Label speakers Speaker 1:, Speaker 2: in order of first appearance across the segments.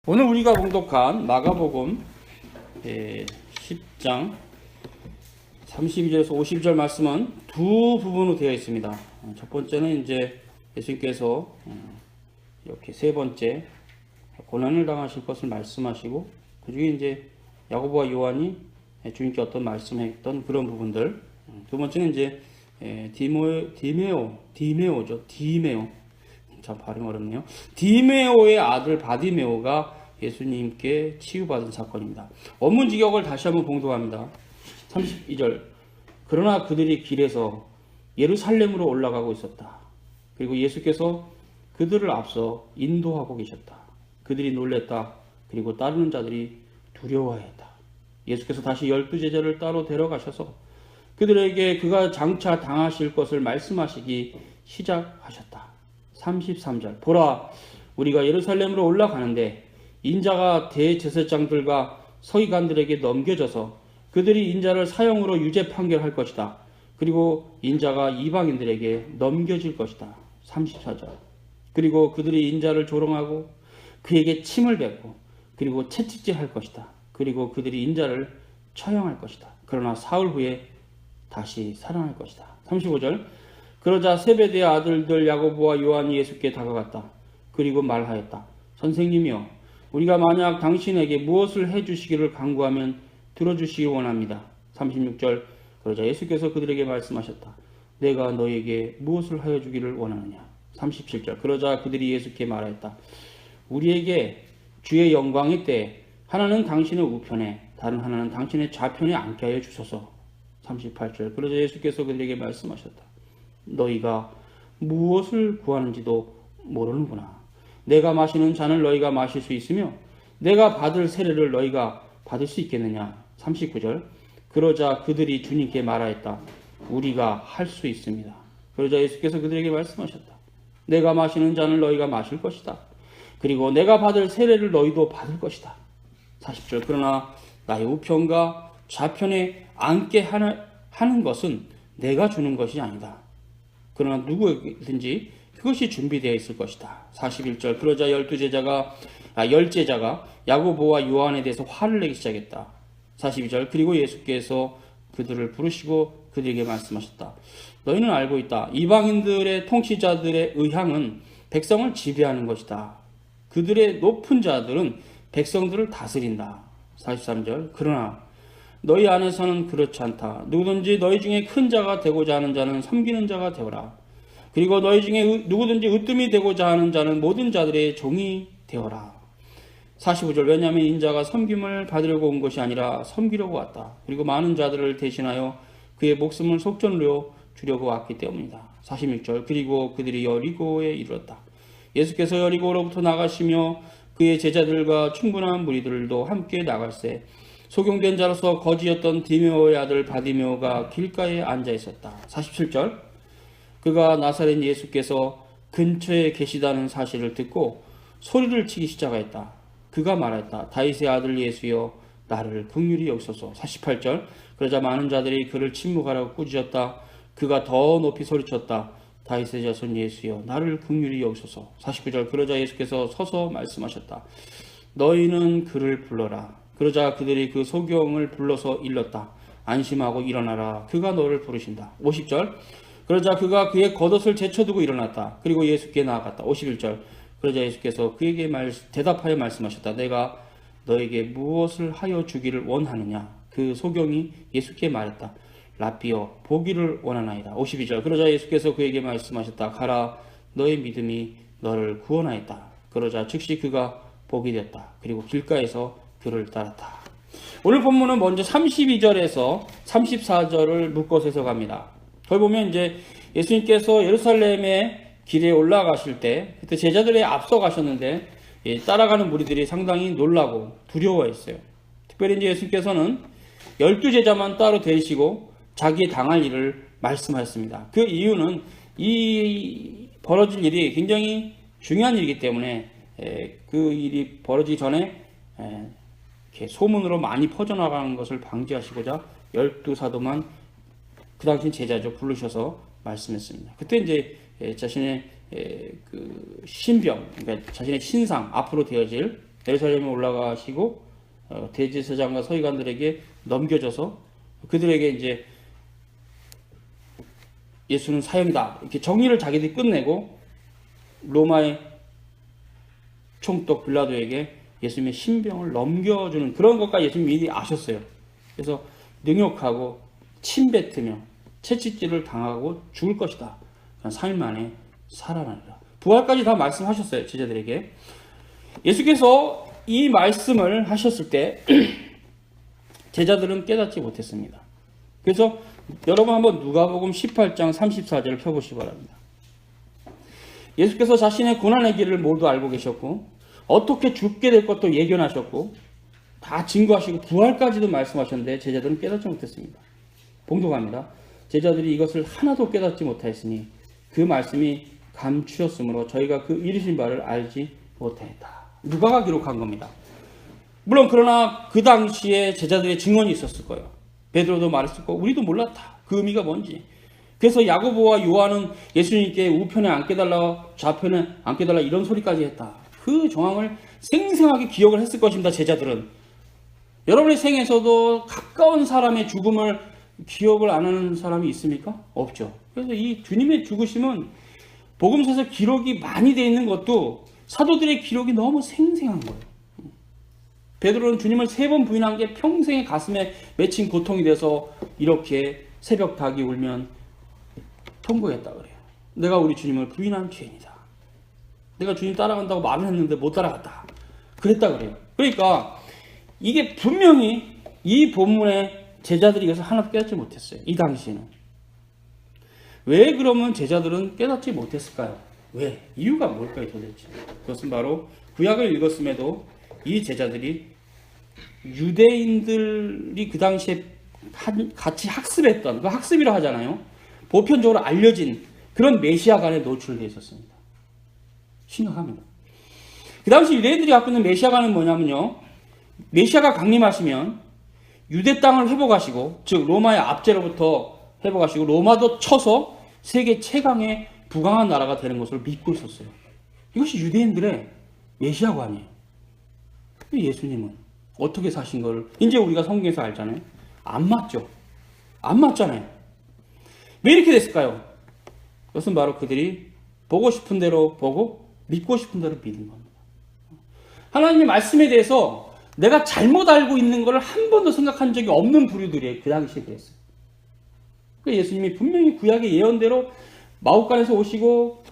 Speaker 1: 오늘 우리가 봉독한 마가복음 10장 32절에서 52절 말씀은 두 부분으로 되어 있습니다. 첫 번째는 이제 예수님께서 이렇게 세 번째 고난을 당하실 것을 말씀하시고, 그 중에 이제 야고보와 요한이 주님께 어떤 말씀했던 그런 부분들. 두 번째는 이제 디메오죠. 참 발음 어렵네요. 디메오의 아들 바디메오가 예수님께 치유받은 사건입니다. 원문 직역을 다시 한번 봉독합니다. 32절. 그러나 그들이 길에서 예루살렘으로 올라가고 있었다. 그리고 예수께서 그들을 앞서 인도하고 계셨다. 그들이 놀랬다. 그리고 따르는 자들이 두려워했다. 예수께서 다시 12제자를 따로 데려가셔서 그들에게 그가 장차 당하실 것을 말씀하시기 시작하셨다. 33절. 보라, 우리가 예루살렘으로 올라가는데 인자가 대제사장들과 서기관들에게 넘겨져서 그들이 인자를 사형으로 유죄 판결할 것이다. 그리고 인자가 이방인들에게 넘겨질 것이다. 34절. 그리고 그들이 인자를 조롱하고 그에게 침을 뱉고 그리고 채찍질할 것이다. 그리고 그들이 인자를 처형할 것이다. 그러나 사흘 후에 다시 살아날 것이다. 35절. 그러자 세베대의 아들들 야고보와 요한이 예수께 다가갔다. 그리고 말하였다. 선생님이여, 우리가 만약 당신에게 무엇을 해주시기를 간구하면 들어주시기 원합니다. 36절. 그러자 예수께서 그들에게 말씀하셨다. 내가 너에게 무엇을 하여 주기를 원하느냐. 37절. 그러자 그들이 예수께 말하였다. 우리에게 주의 영광의 때에 하나는 당신의 우편에 다른 하나는 당신의 좌편에 앉게 하여 주소서. 38절. 그러자 예수께서 그들에게 말씀하셨다. 너희가 무엇을 구하는지도 모르는구나. 내가 마시는 잔을 너희가 마실 수 있으며 내가 받을 세례를 너희가 받을 수 있겠느냐. 39절. 그러자 그들이 주님께 말하였다. 우리가 할 수 있습니다. 그러자 예수께서 그들에게 말씀하셨다. 내가 마시는 잔을 너희가 마실 것이다. 그리고 내가 받을 세례를 너희도 받을 것이다. 40절. 그러나 나의 우편과 좌편에 앉게 하는 것은 내가 주는 것이 아니다. 그러나 누구든지 그것이 준비되어 있을 것이다. 41절. 그러자 10제자가 야고보와 요한에 대해서 화를 내기 시작했다. 42절. 그리고 예수께서 그들을 부르시고 그들에게 말씀하셨다. 너희는 알고 있다. 이방인들의 통치자들의 의향은 백성을 지배하는 것이다. 그들의 높은 자들은 백성들을 다스린다. 43절. 그러나 너희 안에서는 그렇지 않다. 누구든지 너희 중에 큰 자가 되고자 하는 자는 섬기는 자가 되어라. 그리고 너희 중에 누구든지 으뜸이 되고자 하는 자는 모든 자들의 종이 되어라. 45절. 왜냐하면 인자가 섬김을 받으려고 온 것이 아니라 섬기려고 왔다. 그리고 많은 자들을 대신하여 그의 목숨을 속전으로 주려고 왔기 때문이다. 46절. 그리고 그들이 여리고에 이르렀다. 예수께서 여리고로부터 나가시며 그의 제자들과 충분한 무리들도 함께 나갈새 소경된 자로서 거지였던 디메오의 아들 바디메오가 길가에 앉아 있었다. 47절. 그가 나사렛 예수께서 근처에 계시다는 사실을 듣고 소리를 치기 시작하였다. 그가 말했다. 다윗의 아들 예수여, 나를 긍휼히 여기소서. 48절. 그러자 많은 자들이 그를 침묵하라고 꾸짖었다. 그가 더 높이 소리쳤다. 다윗의 자손 예수여, 나를 긍휼히 여기소서. 49절. 그러자 예수께서 서서 말씀하셨다. 너희는 그를 불러라. 그러자 그들이 그 소경을 불러서 일렀다. 안심하고 일어나라. 그가 너를 부르신다. 50절. 그러자 그가 그의 겉옷을 제쳐두고 일어났다. 그리고 예수께 나아갔다. 51절. 그러자 예수께서 그에게 대답하여 말씀하셨다. 내가 너에게 무엇을 하여 주기를 원하느냐. 그 소경이 예수께 말했다. 라삐여, 보기를 원하나이다. 52절. 그러자 예수께서 그에게 말씀하셨다. 가라, 너의 믿음이 너를 구원하였다. 그러자 즉시 그가 보게 되었다. 그리고 길가에서 그를 따랐다. 오늘 본문은 먼저 32절에서 34절을 묶어서 해석합니다. 거기 보면 이제 예수님께서 예루살렘의 길에 올라가실 때 그때 제자들이 앞서 가셨는데 따라가는 무리들이 상당히 놀라고 두려워했어요. 특별히 이제 예수님께서는 12제자만 따로 데리시고 자기 당할 일을 말씀하셨습니다. 그 이유는 이 벌어질 일이 굉장히 중요한 일이기 때문에 그 일이 벌어지기 전에 이렇게 소문으로 많이 퍼져나가는 것을 방지하시고자 12사도만 그 당시 제자죠 부르셔서 말씀했습니다. 그때 이제 자신의 그 신병, 그러니까 자신의 신상, 앞으로 되어질 예루살렘에 올라가시고 대제사장과 서기관들에게 넘겨져서 그들에게 이제 예수는 사형이다 이렇게 정의를 자기들이 끝내고 로마의 총독 빌라도에게 예수님의 신병을 넘겨주는 그런 것까지 예수님이 미리 아셨어요. 그래서 능욕하고 침뱉으며 채찍질을 당하고 죽을 것이다. 3일 만에 살아나리라. 부활까지 다 말씀하셨어요. 제자들에게. 예수께서 이 말씀을 하셨을 때 제자들은 깨닫지 못했습니다. 그래서 여러분 한번 누가복음 18장 34절을 펴보시기 바랍니다. 예수께서 자신의 고난의 길을 모두 알고 계셨고 어떻게 죽게 될 것도 예견하셨고 다 증거하시고 부활까지도 말씀하셨는데 제자들은 깨닫지 못했습니다. 봉독합니다. 제자들이 이것을 하나도 깨닫지 못하였으니 그 말씀이 감추었으므로 저희가 그 이르신 바를 알지 못하였다. 누가가 기록한 겁니다. 물론 그러나 그 당시에 제자들의 증언이 있었을 거예요. 베드로도 말했을 거고 우리도 몰랐다. 그 의미가 뭔지. 그래서 야고보와 요한은 예수님께 우편에 앉게달라 좌편에 앉게달라 이런 소리까지 했다. 그 정황을 생생하게 기억을 했을 것입니다. 제자들은. 여러분의 생에서도 가까운 사람의 죽음을 기억을 안 하는 사람이 있습니까? 없죠. 그래서 이 주님의 죽으심은 복음서에서 기록이 많이 되어 있는 것도 사도들의 기록이 너무 생생한 거예요. 베드로는 주님을 3번 부인한 게 평생의 가슴에 맺힌 고통이 돼서 이렇게 새벽 닭이 울면 통곡했다 그래요. 내가 우리 주님을 부인한 죄인이다. 내가 주님 따라간다고 말을 했는데 못 따라갔다. 그랬다 그래요. 그러니까 이게 분명히 이 본문에 제자들이 이것을 하나도 깨닫지 못했어요. 이 당시에는. 왜 그러면 제자들은 깨닫지 못했을까요? 왜? 이유가 뭘까요 도대체? 그것은 바로 구약을 읽었음에도 이 제자들이 유대인들이 그 당시에 같이 학습했던 그 학습이라 하잖아요. 보편적으로 알려진 그런 메시아관에 노출되어 있었습니다. 심각합니다. 그 당시 유대인들이 갖고 있는 메시아관은 뭐냐면요. 메시아가 강림하시면 유대 땅을 회복하시고 즉 로마의 압제로부터 회복하시고 로마도 쳐서 세계 최강의 부강한 나라가 되는 것을 믿고 있었어요. 이것이 유대인들의 메시아관이에요. 예수님은 어떻게 사신 걸 이제 우리가 성경에서 알잖아요. 안 맞죠. 안 맞잖아요. 왜 이렇게 됐을까요? 그것은 바로 그들이 보고 싶은 대로 보고 믿고 싶은 대로 믿는 겁니다. 하나님의 말씀에 대해서 내가 잘못 알고 있는 것을 한 번도 생각한 적이 없는 부류들이 그 당시에 그랬어요. 예수님이 분명히 구약의 예언대로 마옥간에서 오시고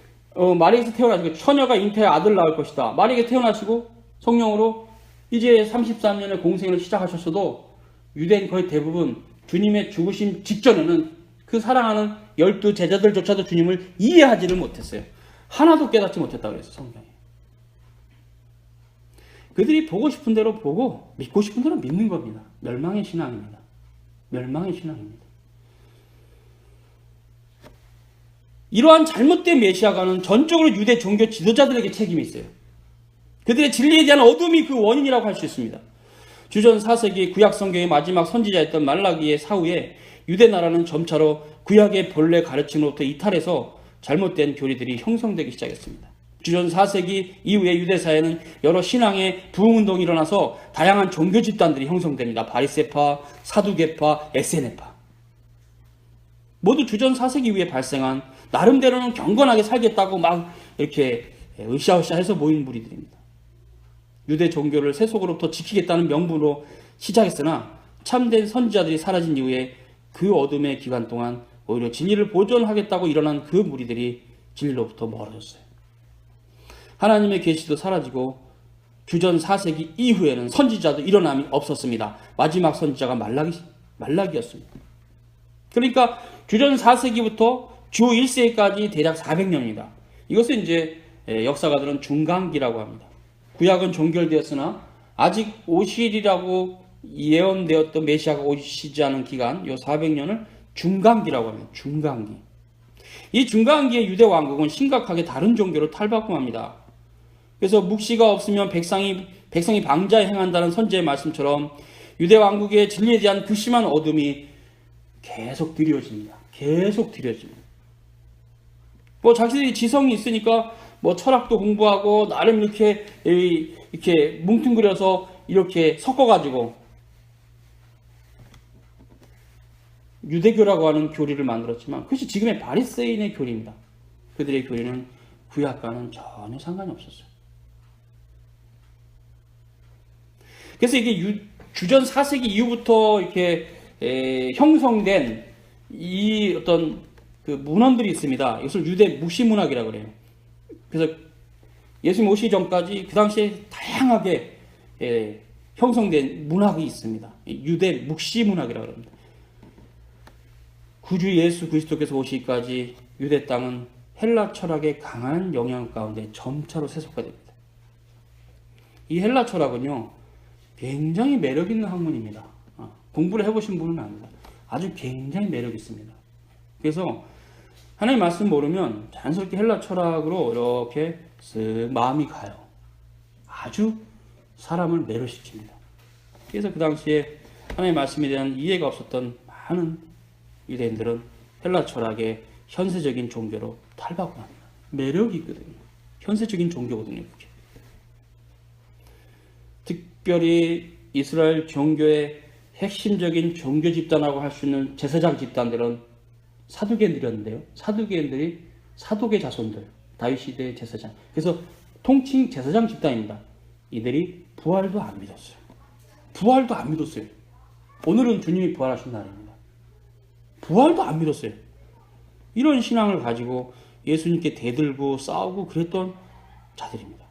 Speaker 1: 마리에서 태어나시고 처녀가 잉태해 아들 낳을 것이다. 마리에게 태어나시고 성령으로 이제 33년의 공생을 시작하셨어도 유대인 거의 대부분 주님의 죽으심 직전에는 그 사랑하는 12 제자들조차도 주님을 이해하지를 못했어요. 하나도 깨닫지 못했다 그랬어요. 성경에. 그들이 보고 싶은 대로 보고 믿고 싶은 대로 믿는 겁니다. 멸망의 신앙입니다. 멸망의 신앙입니다. 이러한 잘못된 메시아가는 전적으로 유대 종교 지도자들에게 책임이 있어요. 그들의 진리에 대한 어둠이 그 원인이라고 할 수 있습니다. 주전 4세기 구약 성경의 마지막 선지자였던 말라기의 사후에 유대 나라는 점차로 구약의 본래 가르침으로부터 이탈해서 잘못된 교리들이 형성되기 시작했습니다. 주전 4세기 이후에 유대사회는 여러 신앙의 부흥운동이 일어나서 다양한 종교 집단들이 형성됩니다. 바리새파, 사두개파, 에세네파. 모두 주전 4세기 이후에 발생한 나름대로는 경건하게 살겠다고 막 이렇게 으쌰으쌰해서 모인 무리들입니다. 유대 종교를 세속으로부터 지키겠다는 명분으로 시작했으나 참된 선지자들이 사라진 이후에 그 어둠의 기간 동안 오히려 진리를 보존하겠다고 일어난 그 무리들이 진리로부터 멀어졌어요. 하나님의 계시도 사라지고 주전 4세기 이후에는 선지자도 일어남이 없었습니다. 마지막 선지자가 말라기였습니다. 그러니까 주전 4세기부터 주 1세기까지 대략 400년입니다. 이것은 이제 역사가들은 중간기라고 합니다. 구약은 종결되었으나 아직 오실이라고 예언되었던 메시아가 오시지 않은 기간, 이 400년을 중간기라고 합니다. 중간기. 이 중간기의 유대 왕국은 심각하게 다른 종교로 탈바꿈합니다. 그래서 묵시가 없으면 백성이 방자에 행한다는 선지의 말씀처럼 유대 왕국의 진리에 대한 그 심한 어둠이 계속 드리워집니다. 계속 드리워집니다. 자기들이 지성이 있으니까 뭐 철학도 공부하고 나름 이렇게 뭉뚱그려서 이렇게 섞어가지고 유대교라고 하는 교리를 만들었지만 그것이 지금의 바리새인의 교리입니다. 그들의 교리는 구약과는 전혀 상관이 없었어요. 그래서 이게 주전 4세기 이후부터 이렇게 형성된 이 어떤 그 문헌들이 있습니다. 이것을 유대 묵시문학이라고 그래요. 그래서 예수님 오시기 전까지 그 당시에 다양하게 형성된 문학이 있습니다. 유대 묵시문학이라고 합니다. 구주 예수 그리스도께서 오시기까지 유대 땅은 헬라 철학의 강한 영향 가운데 점차로 세속화 됩니다. 이 헬라 철학은요, 굉장히 매력 있는 학문입니다. 공부를 해보신 분은 압니다. 아주 굉장히 매력 있습니다. 그래서 하나님 말씀 모르면 자연스럽게 헬라 철학으로 이렇게 쓱 마음이 가요. 아주 사람을 매료시킵니다. 그래서 그 당시에 하나님 말씀에 대한 이해가 없었던 많은 유대인들은 헬라 철학의 현세적인 종교로 탈바꿈 합니다. 매력이 있거든요. 현세적인 종교거든요. 그게. 특별히 이스라엘 종교의 핵심적인 종교 집단이라고 할 수 있는 제사장 집단들은 사두개인들이었는데요. 사두개인들이 사독의 자손들, 다윗 시대의 제사장. 그래서 통칭 제사장 집단입니다. 이들이 부활도 안 믿었어요. 부활도 안 믿었어요. 오늘은 주님이 부활하신 날입니다. 부활도 안 믿었어요. 이런 신앙을 가지고 예수님께 대들고 싸우고 그랬던 자들입니다.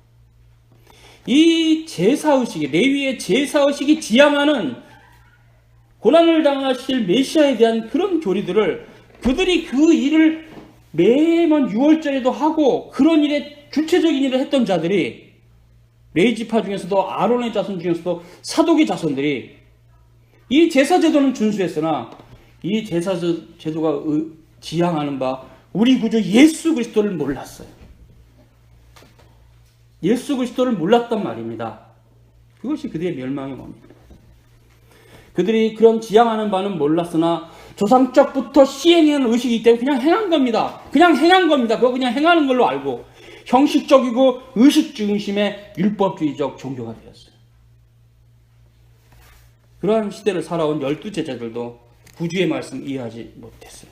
Speaker 1: 이 제사의식이, 레위의 제사의식이 지향하는 고난을 당하실 메시아에 대한 그런 교리들을 그들이 그 일을 매번 6월절에도 하고 그런 일에 주체적인 일을 했던 자들이 레위지파 중에서도 아론의 자손 중에서도 사독의 자손들이 이 제사제도는 준수했으나 이 제사제도가 지향하는 바 우리 구주 예수 그리스도를 몰랐어요. 예수 그리스도를 몰랐단 말입니다. 그것이 그들의 멸망의 원인입니다. 그들이 그런 지향하는 바는 몰랐으나 조상적부터 시행하는 의식이기 때문에 그냥 행한 겁니다. 그냥 행한 겁니다. 그거 그냥 행하는 걸로 알고 형식적이고 의식 중심의 율법주의적 종교가 되었어요. 그러한 시대를 살아온 12제자들도 구주의 말씀 이해하지 못했어요.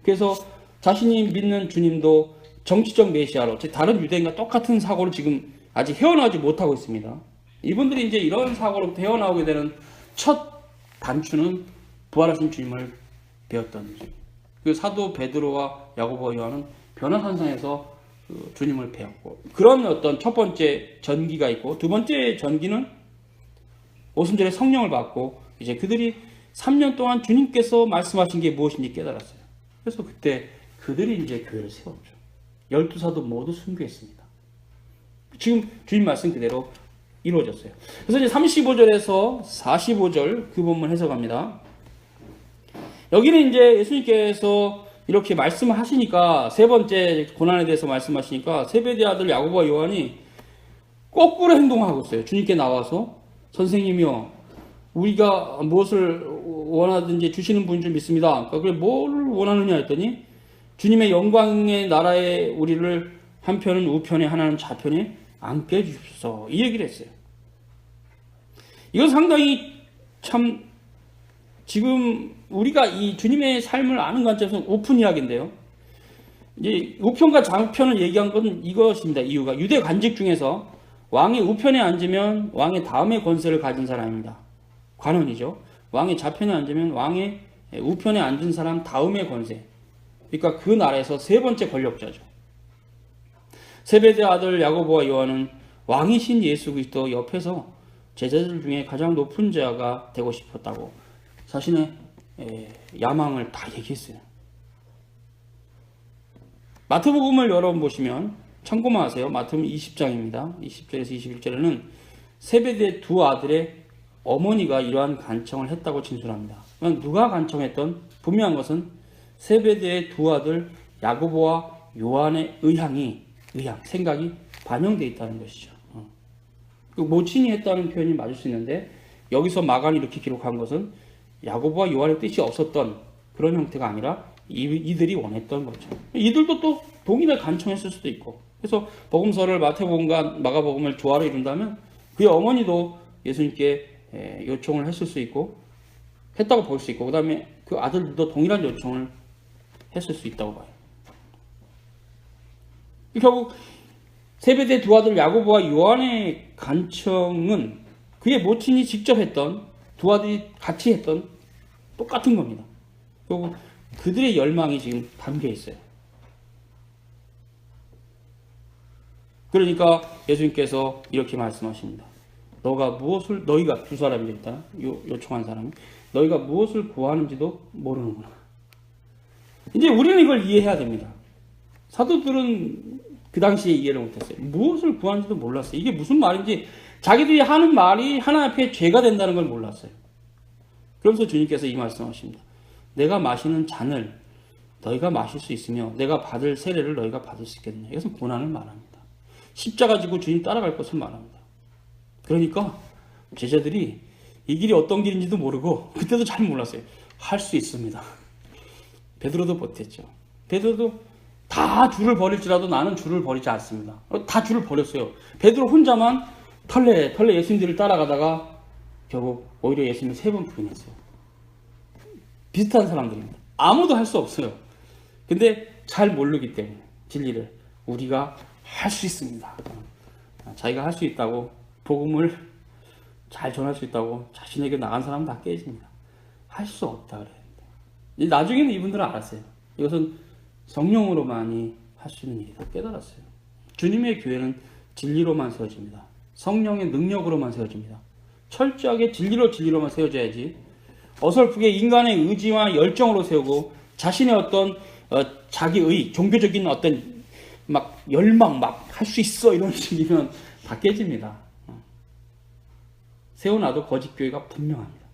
Speaker 1: 그래서 자신이 믿는 주님도 정치적 메시아로 다른 유대인과 똑같은 사고를 지금 아직 헤어나오지 못하고 있습니다. 이분들이 이제 이런 사고로부터 헤어나오게 되는 첫 단추는 부활하신 주님을 배웠던 줄. 그 사도 베드로와 야고보와 요한은 변화산상에서 주님을 배웠고 그런 어떤 첫 번째 전기가 있고 두 번째 전기는 오순절에 성령을 받고 이제 그들이 3년 동안 주님께서 말씀하신 게 무엇인지 깨달았어요. 그래서 그때 그들이 이제 교회를 세웠죠. 12사도 모두 순교했습니다. 지금 주님 말씀 그대로 이루어졌어요. 그래서 이제 35절에서 45절 그 본문 해석합니다. 여기는 이제 예수님께서 이렇게 말씀을 하시니까 세 번째 고난에 대해서 말씀하시니까 세베대 아들 야고보와 요한이 거꾸로 행동하고 있어요. 주님께 나와서 선생님이요, 우리가 무엇을 원하든지 주시는 분인 줄 믿습니다. 그래 뭘 원하느냐 했더니 주님의 영광의 나라에 우리를 한편은 우편에 하나는 좌편에 앉게 해주십시오. 이 얘기를 했어요. 이건 상당히 참 지금 우리가 이 주님의 삶을 아는 관점에서 오픈 이야기인데요. 이제 우편과 좌편을 얘기한 건 이것입니다. 이유가 유대 관직 중에서 왕의 우편에 앉으면 왕의 다음의 권세를 가진 사람입니다. 관원이죠. 왕의 좌편에 앉으면 왕의 우편에 앉은 사람 다음의 권세. 그러니까 그 나라에서 세 번째 권력자죠. 세베대 아들 야고보와 요한은 왕이신 예수 그리스도 옆에서 제자들 중에 가장 높은 자가 되고 싶었다고 자신의 야망을 다 얘기했어요. 마태복음을 여러분 보시면 참고만 하세요. 마태복음 20장입니다. 20절에서 21절에는 세베대 두 아들의 어머니가 이러한 간청을 했다고 진술합니다. 누가 간청했던 분명한 것은 세베대의 두 아들 야고보와 요한의 생각이 반영되어 있다는 것이죠. 그 모친이 했다는 표현이 맞을 수 있는데 여기서 마간이 이렇게 기록한 것은 야고보와 요한의 뜻이 없었던 그런 형태가 아니라 이들이 원했던 거죠. 이들도 또 동일하게 간청했을 수도 있고 그래서 복음서를 마태복음과 마가복음을 조화를 이룬다면 그의 어머니도 예수님께 요청을 했을 수 있고 했다고 볼 수 있고 그 다음에 그 아들도 동일한 요청을 했을 수 있다고 봐요. 결국 세베대 두 아들 야고보와 요한의 간청은 그의 모친이 직접 했던 두 아들이 같이 했던 똑같은 겁니다. 결국 그들의 열망이 지금 담겨 있어요. 그러니까 예수님께서 이렇게 말씀하십니다. 너희가 두 사람이 있다. 요청한 사람이 너희가 무엇을 구하는지도 모르는구나. 이제 우리는 이걸 이해해야 됩니다. 사도들은 그 당시에 이해를 못했어요. 무엇을 구하는지도 몰랐어요. 이게 무슨 말인지 자기들이 하는 말이 하나님 앞에 죄가 된다는 걸 몰랐어요. 그러면서 주님께서 이 말씀하십니다. 내가 마시는 잔을 너희가 마실 수 있으며 내가 받을 세례를 너희가 받을 수 있겠느냐. 이것은 고난을 말합니다. 십자가 지고 주님 따라갈 것을 말합니다. 그러니까 제자들이 이 길이 어떤 길인지도 모르고 그때도 잘 몰랐어요. 할 수 있습니다. 베드로도 못했죠. 베드로도 다 줄을 버릴지라도 나는 줄을 버리지 않습니다. 다 줄을 버렸어요. 베드로 혼자만 털레 예수님들을 따라가다가 결국 오히려 예수님을 3번 부인했어요. 비슷한 사람들입니다. 아무도 할 수 없어요. 근데 잘 모르기 때문에 진리를 우리가 할 수 있습니다. 자기가 할 수 있다고 복음을 잘 전할 수 있다고 자신에게 나간 사람은 다 깨집니다. 할 수 없다 그래요. 나중에는 이분들은 알았어요. 이것은 성령으로만이 할 수 있는 일이다 깨달았어요. 주님의 교회는 진리로만 세워집니다. 성령의 능력으로만 세워집니다. 철저하게 진리로만 세워져야지 어설프게 인간의 의지와 열정으로 세우고 자신의 어떤 자기의 종교적인 어떤 막 열망 막 할 수 있어 이런 식이면 다 깨집니다. 세워놔도 거짓 교회가 분명합니다.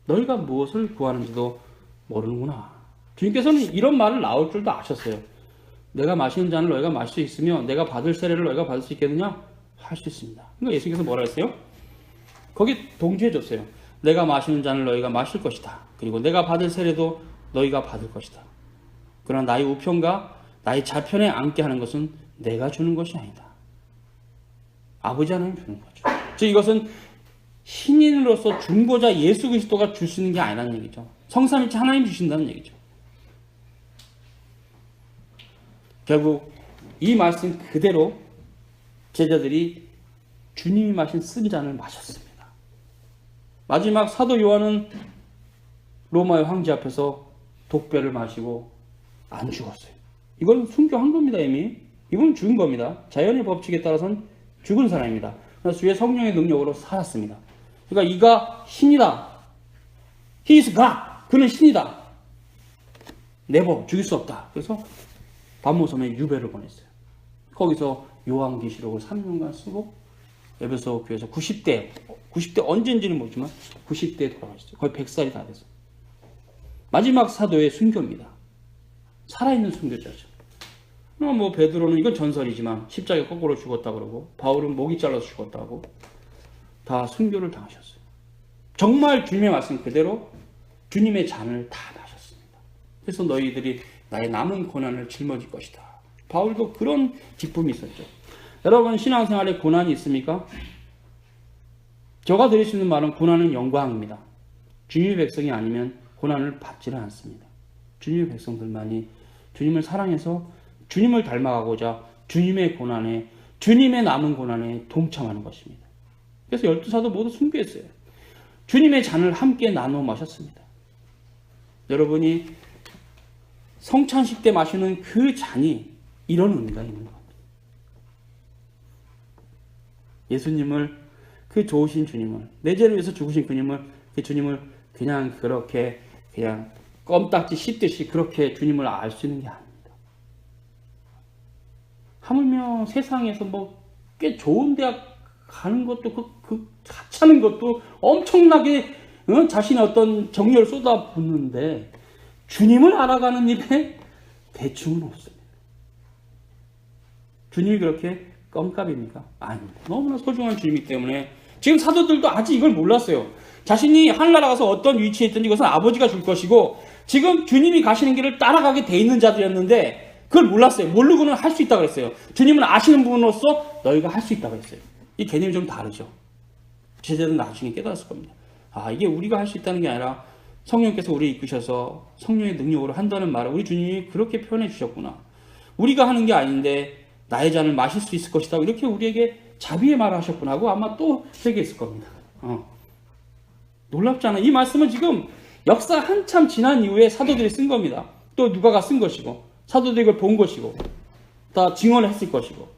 Speaker 1: 너희가 무엇을 구하는지도 모르는구나. 주님께서는 이런 말을 나올 줄도 아셨어요. 내가 마시는 잔을 너희가 마실 수 있으며 내가 받을 세례를 너희가 받을 수 있겠느냐? 할 수 있습니다. 그러니까 예수님께서 뭐라 했어요? 거기 동지해 줬어요. 내가 마시는 잔을 너희가 마실 것이다. 그리고 내가 받을 세례도 너희가 받을 것이다. 그러나 나의 우편과 나의 좌편에 앉게 하는 것은 내가 주는 것이 아니다. 아버지 하나님 주는 거죠. 즉 이것은 신인으로서 중보자 예수 그리스도가 줄 수 있는 게 아니라는 얘기죠. 성삼위일체 하나님 주신다는 얘기죠. 결국 이 말씀 그대로 제자들이 주님이 마신 쓴 잔을 마셨습니다. 마지막 사도 요한은 로마의 황제 앞에서 독배를 마시고 안 죽었어요. 이건 순교한 겁니다. 이미. 이건 죽은 겁니다. 자연의 법칙에 따라서는 죽은 사람입니다. 그래서 주의 성령의 능력으로 살았습니다. 그러니까 이가 신이다. He is God. 그는 신이다. never 죽일 수 없다. 그래서 반모섬에 유배를 보냈어요. 거기서 요한계시록을 3년간 쓰고 에베소 교회에서 90대 언제인지는 모르지만 90대에 돌아가셨어요. 거의 100살이 다 됐어요. 마지막 사도의 순교입니다. 살아있는 순교자죠. 뭐 베드로는 이건 전설이지만 십자가에 거꾸로 죽었다 그러고 바울은 목이 잘라서 죽었다고 다 순교를 당하셨어요. 정말 주님의 말씀 그대로 주님의 잔을 다 마셨습니다. 그래서 너희들이 나의 남은 고난을 짊어질 것이다. 바울도 그런 기쁨이 있었죠. 여러분 신앙생활에 고난이 있습니까? 제가 드릴 수 있는 말은 고난은 영광입니다. 주님의 백성이 아니면 고난을 받지는 않습니다. 주님의 백성들만이 주님을 사랑해서 주님을 닮아가고자 주님의 고난에 주님의 남은 고난에 동참하는 것입니다. 그래서 12사도 모두 순교했어요. 주님의 잔을 함께 나누어 마셨습니다. 여러분이 성찬식 때 마시는 그 잔이 이런 의미가 있는 겁니다. 예수님을 그 좋으신 주님을 내 죄를 위해서 죽으신 그 주님을 그냥 그렇게 그냥 껌딱지 씹듯이 그렇게 주님을 알 수 있는 게 아닙니다. 하물며 세상에서 뭐 꽤 좋은 대학 가는 것도 그 하찮은 것도 엄청나게 자신의 어떤 정열을 쏟아붓는데 주님을 알아가는 일에 대충은 없습니다. 주님이 그렇게 껌값입니까? 아닙니다. 너무나 소중한 주님이기 때문에 지금 사도들도 아직 이걸 몰랐어요. 자신이 하늘나라 가서 어떤 위치에 있든지 이것은 아버지가 줄 것이고 지금 주님이 가시는 길을 따라가게 돼 있는 자들이었는데 그걸 몰랐어요. 모르고는 할 수 있다고 그랬어요. 주님은 아시는 분으로서 너희가 할 수 있다고 했어요. 이 개념이 좀 다르죠. 제자들은 나중에 깨달았을 겁니다. 아, 이게 우리가 할 수 있다는 게 아니라 성령께서 우리를 이끄셔서 성령의 능력으로 한다는 말을 우리 주님이 그렇게 표현해 주셨구나. 우리가 하는 게 아닌데 나의 잔을 마실 수 있을 것이다. 이렇게 우리에게 자비의 말을 하셨구나 하고 아마 또 회개했을 겁니다. 놀랍지 않아요? 이 말씀은 지금 역사 한참 지난 이후에 사도들이 쓴 겁니다. 또 누가가 쓴 것이고 사도들이 이걸 본 것이고 다 증언을 했을 것이고.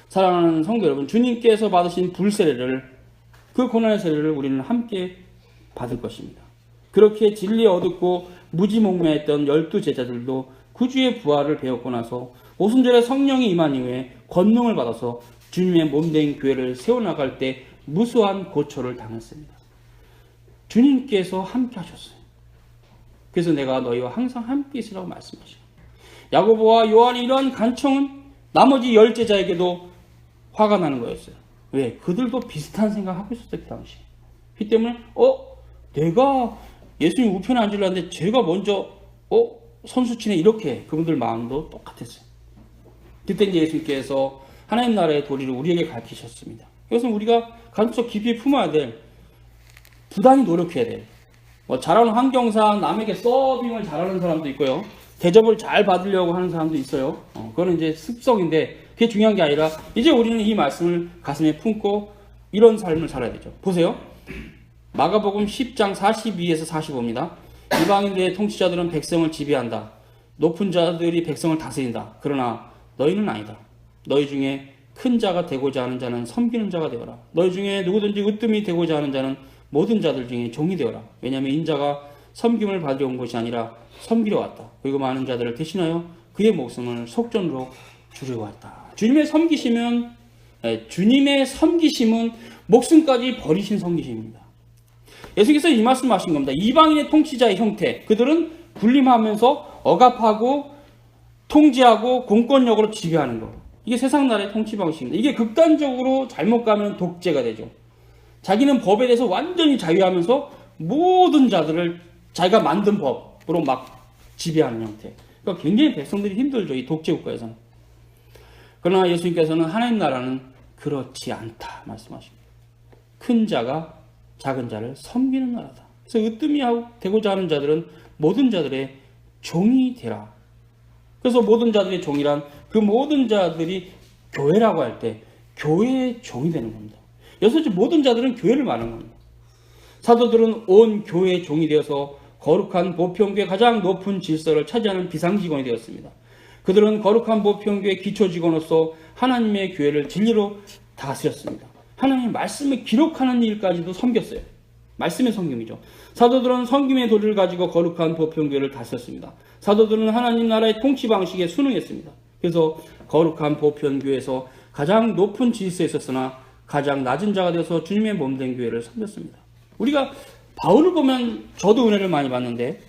Speaker 1: 사랑하는 성도 여러분, 주님께서 받으신 불세례를, 그 고난의 세례를 우리는 함께 받을 것입니다. 그렇게 진리에 어둡고 무지몽매했던 12제자들도 구주의 부활을 배웠고 나서 오순절에 성령이 임한 이후에 권능을 받아서 주님의 몸된 교회를 세워나갈 때 무수한 고초를 당했습니다. 주님께서 함께 하셨어요. 그래서 내가 너희와 항상 함께 있으라고 말씀하시고, 야고보와 요한이 이러한 간청은 나머지 10제자에게도 화가 나는 거였어요. 왜? 그들도 비슷한 생각하고 있었어요. 그 당시. 그 때문에 내가 예수님 우편에 앉으려는데 제가 먼저 선수치네, 이렇게 그분들 마음도 똑같았어요. 그때 이제 예수님께서 하나님 나라의 도리를 우리에게 가르치셨습니다. 이것은 우리가 가슴속 깊이 품어야 될, 부단히 노력해야 될, 잘하는 환경상 남에게 서빙을 잘하는 사람도 있고요, 대접을 잘 받으려고 하는 사람도 있어요. 그거는 이제 습성인데 그게 중요한 게 아니라 이제 우리는 이 말씀을 가슴에 품고 이런 삶을 살아야 되죠. 보세요. 마가복음 10장 42에서 45입니다. 이방인들의 통치자들은 백성을 지배한다. 높은 자들이 백성을 다스린다. 그러나 너희는 아니다. 너희 중에 큰 자가 되고자 하는 자는 섬기는 자가 되어라. 너희 중에 누구든지 으뜸이 되고자 하는 자는 모든 자들 중에 종이 되어라. 왜냐하면 인자가 섬김을 받으러 온 것이 아니라 섬기러 왔다. 그리고 많은 자들을 대신하여 그의 목숨을 속전으로 주려고 왔다. 주님의 섬기심은 목숨까지 버리신 섬기심입니다. 예수께서 이 말씀하신 겁니다. 이방인의 통치자의 형태, 그들은 군림하면서 억압하고 통제하고 공권력으로 지배하는 것. 이게 세상 나라의 통치 방식입니다. 이게 극단적으로 잘못 가면 독재가 되죠. 자기는 법에 대해서 완전히 자유하면서 모든 자들을 자기가 만든 법으로 막 지배하는 형태. 그러니까 굉장히 백성들이 힘들죠. 이 독재 국가에서는. 그러나 예수님께서는 하나님 나라는 그렇지 않다 말씀하십니다. 큰 자가 작은 자를 섬기는 나라다. 그래서 으뜸이 되고자 하는 자들은 모든 자들의 종이 되라. 그래서 모든 자들의 종이란 그 모든 자들이 교회라고 할 때 교회의 종이 되는 겁니다. 여기서 모든 자들은 교회를 말하는 겁니다. 사도들은 온 교회의 종이 되어서 거룩한 보편교의 가장 높은 질서를 차지하는 비상직원이 되었습니다. 그들은 거룩한 보편교의 기초직원으로서 하나님의 교회를 진리로 다스렸습니다. 하나님의 말씀을 기록하는 일까지도 섬겼어요. 말씀의 섬김이죠. 사도들은 섬김의 도리를 가지고 거룩한 보편교회를 다스렸습니다. 사도들은 하나님 나라의 통치 방식에 순응했습니다. 그래서 거룩한 보편교회에서 가장 높은 질서에 있었으나 가장 낮은 자가 되어서 주님의 몸된 교회를 섬겼습니다. 우리가 바울을 보면 저도 은혜를 많이 받는데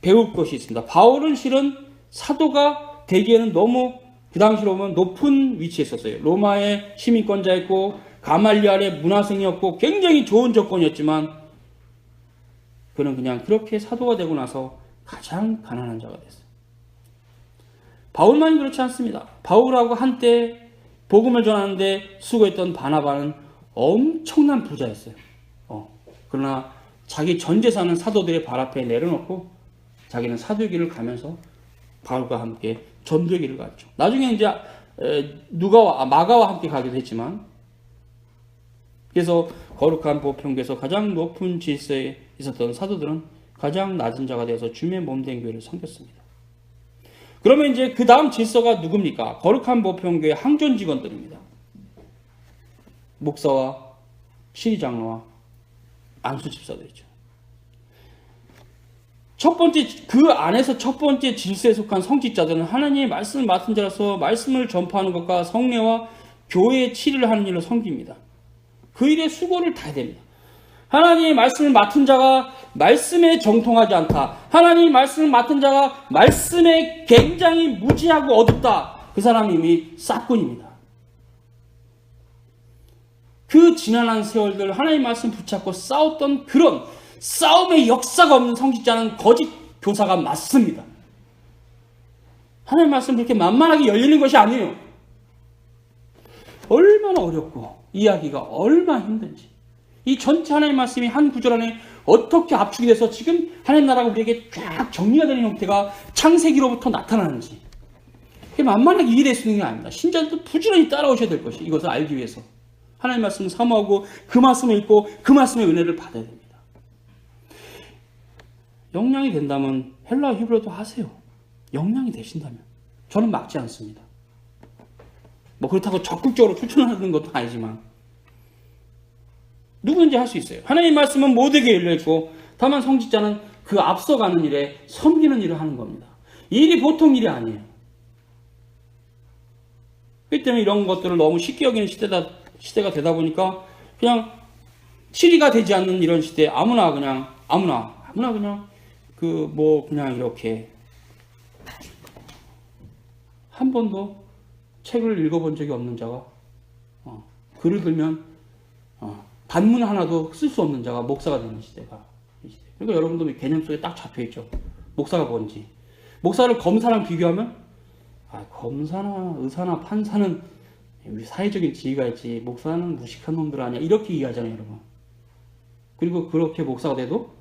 Speaker 1: 배울 것이 있습니다. 바울은 실은 사도가 되기에는 너무 그 당시로 보면 높은 위치에 있었어요. 로마의 시민권자였고 가말리알의 문화생이었고 굉장히 좋은 조건이었지만 그는 그냥 그렇게 사도가 되고 나서 가장 가난한 자가 됐어요. 바울만이 그렇지 않습니다. 바울하고 한때 복음을 전하는데 수고했던 바나바는 엄청난 부자였어요. 그러나 자기 전 재산은 사도들의 발 앞에 내려놓고 자기는 사도의 길을 가면서 바울과 함께 전도의 길을 갔죠. 나중에 이제 마가와 함께 가기도 했지만, 그래서 거룩한 보편교에서 가장 높은 질서에 있었던 사도들은 가장 낮은 자가 되어서 주님의 몸된 교회를 섬겼습니다. 그러면 이제 그 다음 질서가 누굽니까? 거룩한 보편교회 항존 직원들입니다. 목사와 시리장로와 안수 집사들이죠. 첫 번째, 그 안에서 첫 번째 질서에 속한 성직자들은 하나님의 말씀을 맡은 자로서 말씀을 전파하는 것과 성례와 교회의 치료를 하는 일로 섬깁니다. 그 일에 수고를 다해야 됩니다. 하나님의 말씀을 맡은 자가 말씀에 정통하지 않다. 하나님의 말씀을 맡은 자가 말씀에 굉장히 무지하고 어둡다. 그 사람이 이미 싹군입니다. 그 지난한 세월들 하나님의 말씀 붙잡고 싸웠던 그런 싸움의 역사가 없는 성직자는 거짓 교사가 맞습니다. 하나님 말씀 그렇게 만만하게 열리는 것이 아니에요. 얼마나 어렵고 이해하기가 얼마나 힘든지. 이 전체 하나님 말씀이 한 구절 안에 어떻게 압축이 돼서 지금 하나님 나라가 우리에게 쫙 정리가 되는 형태가 창세기로부터 나타나는지. 그게 만만하게 이해될 수 있는 게 아닙니다. 신자들도 부지런히 따라오셔야 될 것이 이것을 알기 위해서. 하나님 말씀을 사모하고 그 말씀을 읽고 그 말씀의 은혜를 받아야 됩니다. 역량이 된다면 헬라어 히브리어도 하세요. 역량이 되신다면. 저는 막지 않습니다. 뭐 그렇다고 적극적으로 추천하는 것도 아니지만 누구든지 할 수 있어요. 하나님의 말씀은 모두에게 열려있고 다만 성직자는 그 앞서가는 일에 섬기는 일을 하는 겁니다. 이 일이 보통 일이 아니에요. 그렇기 때문에 이런 것들을 너무 쉽게 여기는 시대가 되다 보니까 그냥 치리가 되지 않는 이런 시대에 아무나 그냥 그냥 이렇게 한 번도 책을 읽어본 적이 없는 자가 글을 들면 단문 하나도 쓸 수 없는 자가 목사가 되는 시대가 이 시대. 그러니까 여러분도 개념 속에 딱 잡혀있죠. 목사가 뭔지. 목사를 검사랑 비교하면 검사나 의사나 판사는 사회적인 지위가 있지 목사는 무식한 놈들 아니야 이렇게 이해하잖아요 여러분. 그리고 그렇게 목사가 돼도